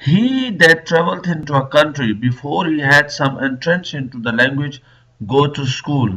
He that travelled into a country before he had some entrance into the language go to school.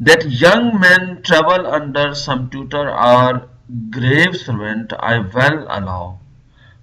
That young men travel under some tutor or grave servant I well allow.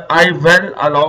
I well allow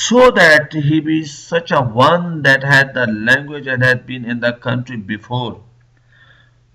so that he be such a one that had the language and had been in the country before,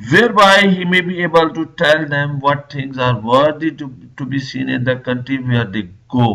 Whereby he may be able to tell them what things are worthy to be seen in the country where they go.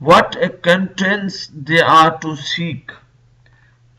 what acquaintance they are to seek,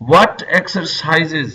what exercises,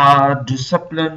are discipline,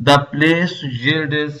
the place yields,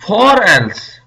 for else,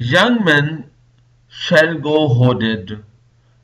young men shall go hooded,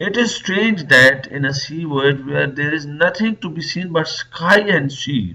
It is strange that in a sea world where there is nothing to be seen but sky and sea,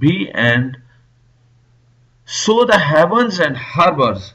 be and so the heavens and harbors,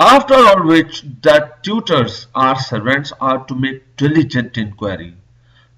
After all which the tutors or servants are to make diligent inquiry,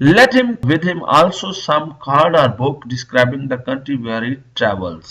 Let him with him also some card or book describing the country where he travels,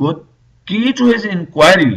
good key to his inquiry,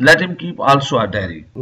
Let him keep also a diary,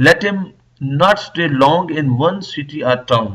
Let him not stay long in one city or town,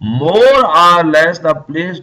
More or less the place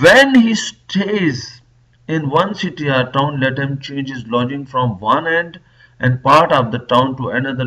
When he stays in one city or town, let him change his lodging from one end and part of the town to another.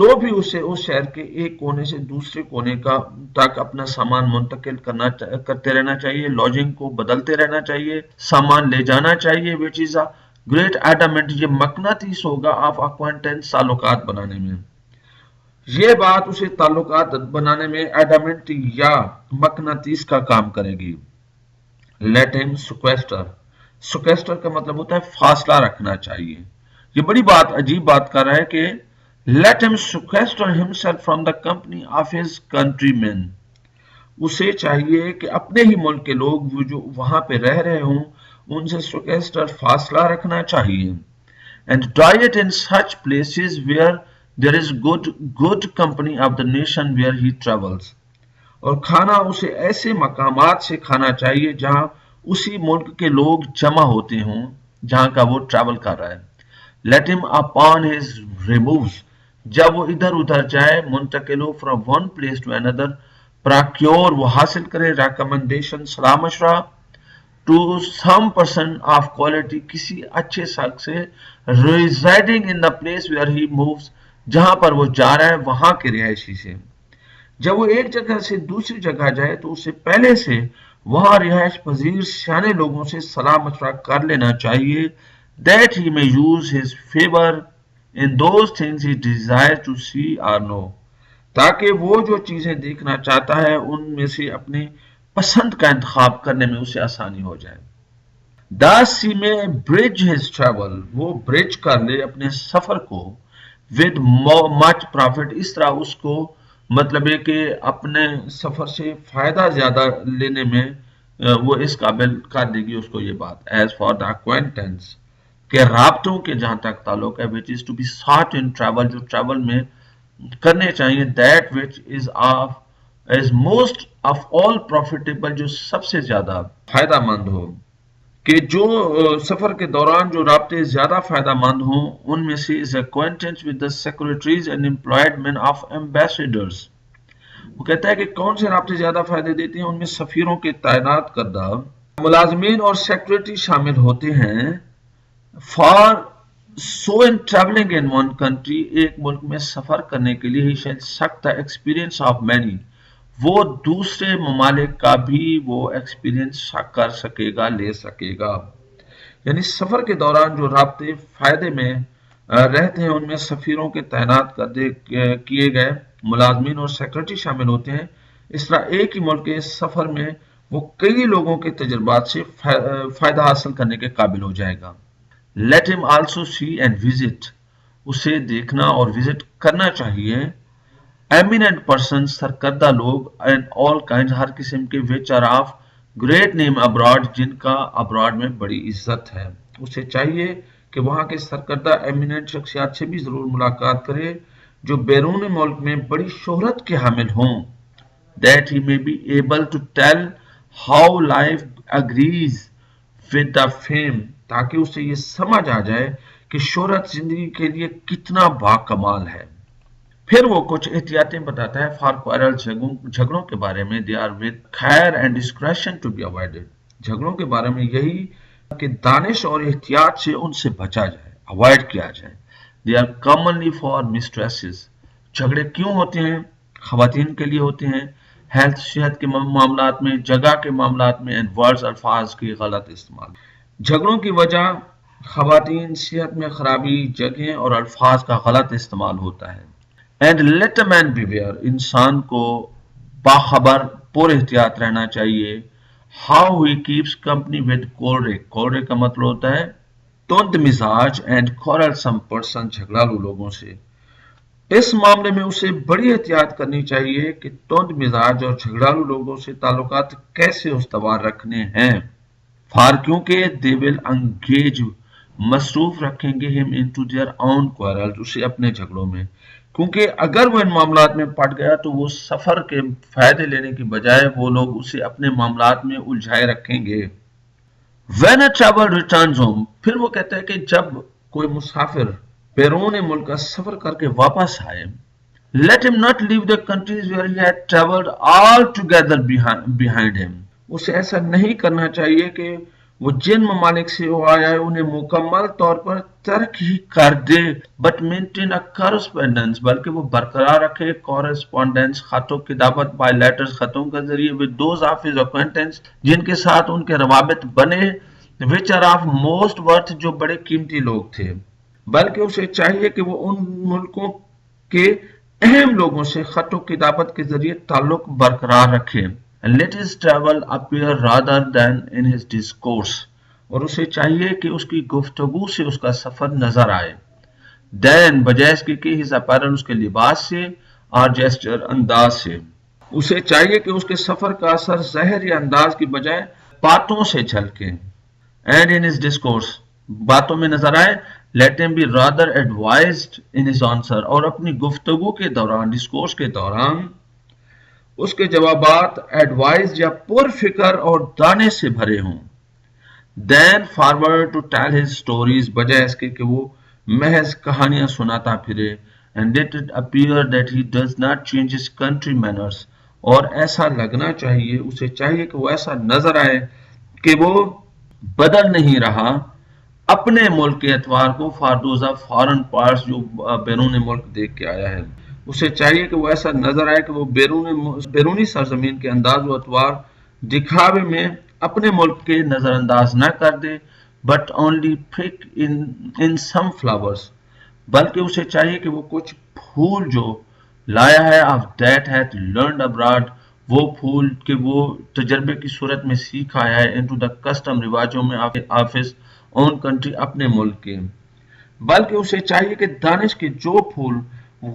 تو بھی اسے اس شہر کے ایک کونے سے دوسرے کونے کا تک اپنا سامان منتقل کرتے رہنا چاہیے، لاجنگ کو بدلتے رہنا چاہیے، سامان لے جانا چاہیے، which is a great adamant، یہ مقناطیس ہوگا آف acquaintance، تعلقات بنانے میں. یہ بات اسے تعلقات بنانے میں ایڈامنٹ یا مقناطیس کا کام کرے گی. لیٹ ہم سیکویسٹر، سیکویسٹر کا مطلب ہوتا ہے فاصلہ رکھنا چاہیے. یہ بڑی بات عجیب بات کر رہا ہے کہ let him sequester himself from the company of his countrymen، اسے چاہیے کہ اپنے ہی ملک کے لوگ جو وہاں پہ رہ رہے ہوں ان سے سیکویسٹر فاصلہ رکھنا چاہیے. and diet in such places where there is good company of the nation where he travels، اور کھانا اسے ایسے مقامات سے کھانا چاہیے جہاں اسی ملک کے لوگ جمع ہوتے ہوں جہاں کا وہ ٹریول کر رہا ہے. let him upon his removes، جب وہ ادھر ادھر جائے منتقل ہو from one place to another، procure وہ حاصل کرے recommendation صلاح مشورہ to some person of quality، کسی اچھے شخص سے residing in the place where he moves، جہاں پر وہ جا رہا ہے وہاں کے رہائشی سے. جب وہ ایک جگہ سے دوسری جگہ جائے تو اسے پہلے سے وہاں رہائش پذیر سیانے لوگوں سے صلاح مشورہ کر لینا چاہیے that he may use his favor in those things he desires to see or know، تاکہ وہ جو چیزیں دیکھنا چاہتا ہے ان میں سے اپنے پسند کا انتخاب کرنے میں اسے آسانی ہو جائے. thus he may bridge his travel، وہ برج کر لے اپنے سفر کو with much profit، اس طرح اس کو مطلب ہے کہ اپنے سفر سے فائدہ زیادہ لینے میں وہ اس قابل کر دے گی اس کو یہ بات. as for the acquaintance، کہ رابطوں کے جہاں تک تعلق ہے which is to be sought in travel، جو ٹریول میں کرنے چاہیے that which is most of all profitable، جو سب سے زیادہ فائدہ مند ہو، کہ جو سفر کے دوران جو رابطے زیادہ فائدہ مند ہوں ان میں سے is acquaintance with the secretaries and employed men of ambassadors. وہ کہتا ہے کہ کون سے رابطے زیادہ فائدے دیتے ہیں، ان میں سفیروں کے تعینات کردہ ملازمین اور سیکریٹری شامل ہوتے ہیں. for so in traveling in one country، ایک ملک میں سفر کرنے کے لیے he shall suck the experience of many، وہ دوسرے ممالک کا بھی وہ ایکسپیرینس کر سکے گا، لے سکے گا. یعنی سفر کے دوران جو رابطے فائدے میں رہتے ہیں ان میں سفیروں کے تعینات کیے گئے ملازمین اور سیکرٹری شامل ہوتے ہیں. اس طرح ایک ہی ملک کے سفر میں وہ کئی لوگوں کے تجربات سے فائدہ حاصل کرنے کے قابل ہو جائے گا. let him also see and visit، اسے دیکھنا اور وزٹ کرنا چاہیے eminent persons، سرکردہ لوگ and all kinds، ہر قسم کے which are of great name abroad، جن کا abroad میں بڑی عزت ہے. اسے چاہیے کہ وہاں کے سرکردہ eminent شخصیات سے بھی ضرور ملاقات کرے جو بیرون ملک میں بڑی شہرت کے حامل ہوں that he may be able to tell how life agrees with the fame، تاکہ اسے یہ سمجھ آ جائے کہ شہرت زندگی کے لیے کتنا باکمال ہے. پھر وہ کچھ احتیاطیں بتاتا ہے فار کوارل، جھگڑوں کے بارے میں they are with care and discretion to be avoided، جھگڑوں کے بارے میں یہی کہ دانش اور احتیاط سے ان سے بچا جائے، اوائڈ کیا جائے. they are commonly for mistresses، جھگڑے کیوں ہوتے ہیں؟ خواتین کے لیے ہوتے ہیں. ہیلتھ، صحت کے معاملات میں، جگہ کے معاملات میں، and words، الفاظ کی غلط استعمال. جھگڑوں کی وجہ خواتین، صحت میں خرابی، جگہیں اور الفاظ کا غلط استعمال ہوتا ہے. and let a man beware، انسان کو باخبر پر احتیاط رہنا چاہیے. how he keeps company with choleric، choleric کا مطلب ہوتا ہے تند مزاج and quarrelsome person، جھگڑالو لوگوں سے. اس معاملے میں اسے بڑی احتیاط کرنی چاہیے کہ تند مزاج اور جھگڑالو لوگوں سے تعلقات کیسے استوار رکھنے ہیں. فار کیونکہ they will engage، مصروف رکھیں گے him into their own quarrels، اسے اپنے جھگڑوں میں. کیونکہ اگر وہ ان معاملات میں پڑ گیا تو وہ سفر کے فائدے لینے کی بجائے وہ لوگ اسے اپنے معاملات میں الجھائے رکھیں گے. when a traveler returns home، پھر وہ کہتا ہے کہ جب کوئی مسافر بیرون ملک کا سفر کر کے واپس آئے let him not leave the countries where he had traveled altogether behind him، اسے ایسا نہیں کرنا چاہیے کہ وہ جن ممالک سے وہ آیا ہے انہیں مکمل طور پر ترک ہی کر دے بٹ مینٹین کورسپونڈنس، بلکہ وہ برقرار رکھے کورسپونڈنس، خط و کتابت، بائی لیٹرز، خطوں کے ذریعے with those of his acquaintance, جن کے ساتھ ان کے روابط بنے، which are of most worth, جو بڑے قیمتی لوگ تھے، بلکہ اسے چاہیے کہ وہ ان ملکوں کے اہم لوگوں سے خط و کتابت کے ذریعے تعلق برقرار رکھے. Let his travel appear rather than in his discourse، اور اسے چاہیے کہ اس کی گفتگو سے اس کا سفر نظر آئے. Then بجائے اس کی his apparel، اس کے لباس سے، اور gesture، انداز سے، اسے چاہیے کہ اس کے سفر کا اثر ظاہر یا انداز کی بجائے باتوں سے جھلکے. And in his discourse، باتوں میں نظر آئے. Let him be rather advised in his answer، اور اپنی گفتگو کے دوران، ڈسکورس کے دوران، اس کے جوابات ایڈوائز یا پر فکر اور دانے سے بھرے ہوں. Then forward to tell his stories، بجائے اس کے کہ وہ محض کہانیاں سناتا پھرے. And let it appear that he does not change his country manners، اور ایسا لگنا چاہیے، اسے چاہیے کہ وہ ایسا نظر آئے کہ وہ بدل نہیں رہا اپنے ملک کے اتوار کو، فاردوزہ فارن پارٹس، جو بیرون ملک دیکھ کے آیا ہے. اسے چاہیے کہ وہ ایسا نظر آئے کہ وہ بیرونی سرزمین کے انداز و اتوار دکھاوے میں اپنے ملک کے نظر انداز نہ کر دے، but only pick in some flowers, بلکہ اسے چاہیے کہ وہ کچھ پھول جو لایا ہے، آف دیٹ ہیتھ لرنڈ ابراڈ، وہ پھول کہ وہ تجربے کی صورت میں سیکھ آیا ہے، انٹو دا کسٹم، رواجوں میں، آف ہز اون کنٹری، اپنے ملک کے. بلکہ اسے چاہیے کہ دانش کے جو پھول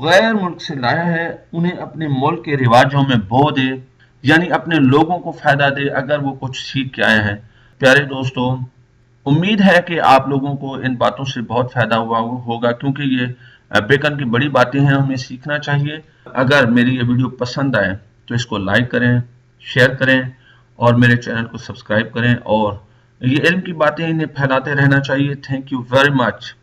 غیر ملک سے لایا ہے انہیں اپنے ملک کے رواجوں میں بو دے، یعنی اپنے لوگوں کو فائدہ دے اگر وہ کچھ سیکھ کے آئے ہیں. پیارے دوستو، امید ہے کہ آپ لوگوں کو ان باتوں سے بہت فائدہ ہوا ہوگا، کیونکہ یہ بیکن کی بڑی باتیں ہیں، ہمیں سیکھنا چاہیے. اگر میری یہ ویڈیو پسند آئے تو اس کو لائک کریں، شیئر کریں، اور میرے چینل کو سبسکرائب کریں، اور یہ علم کی باتیں انہیں پھیلاتے رہنا چاہیے. Thank you very much.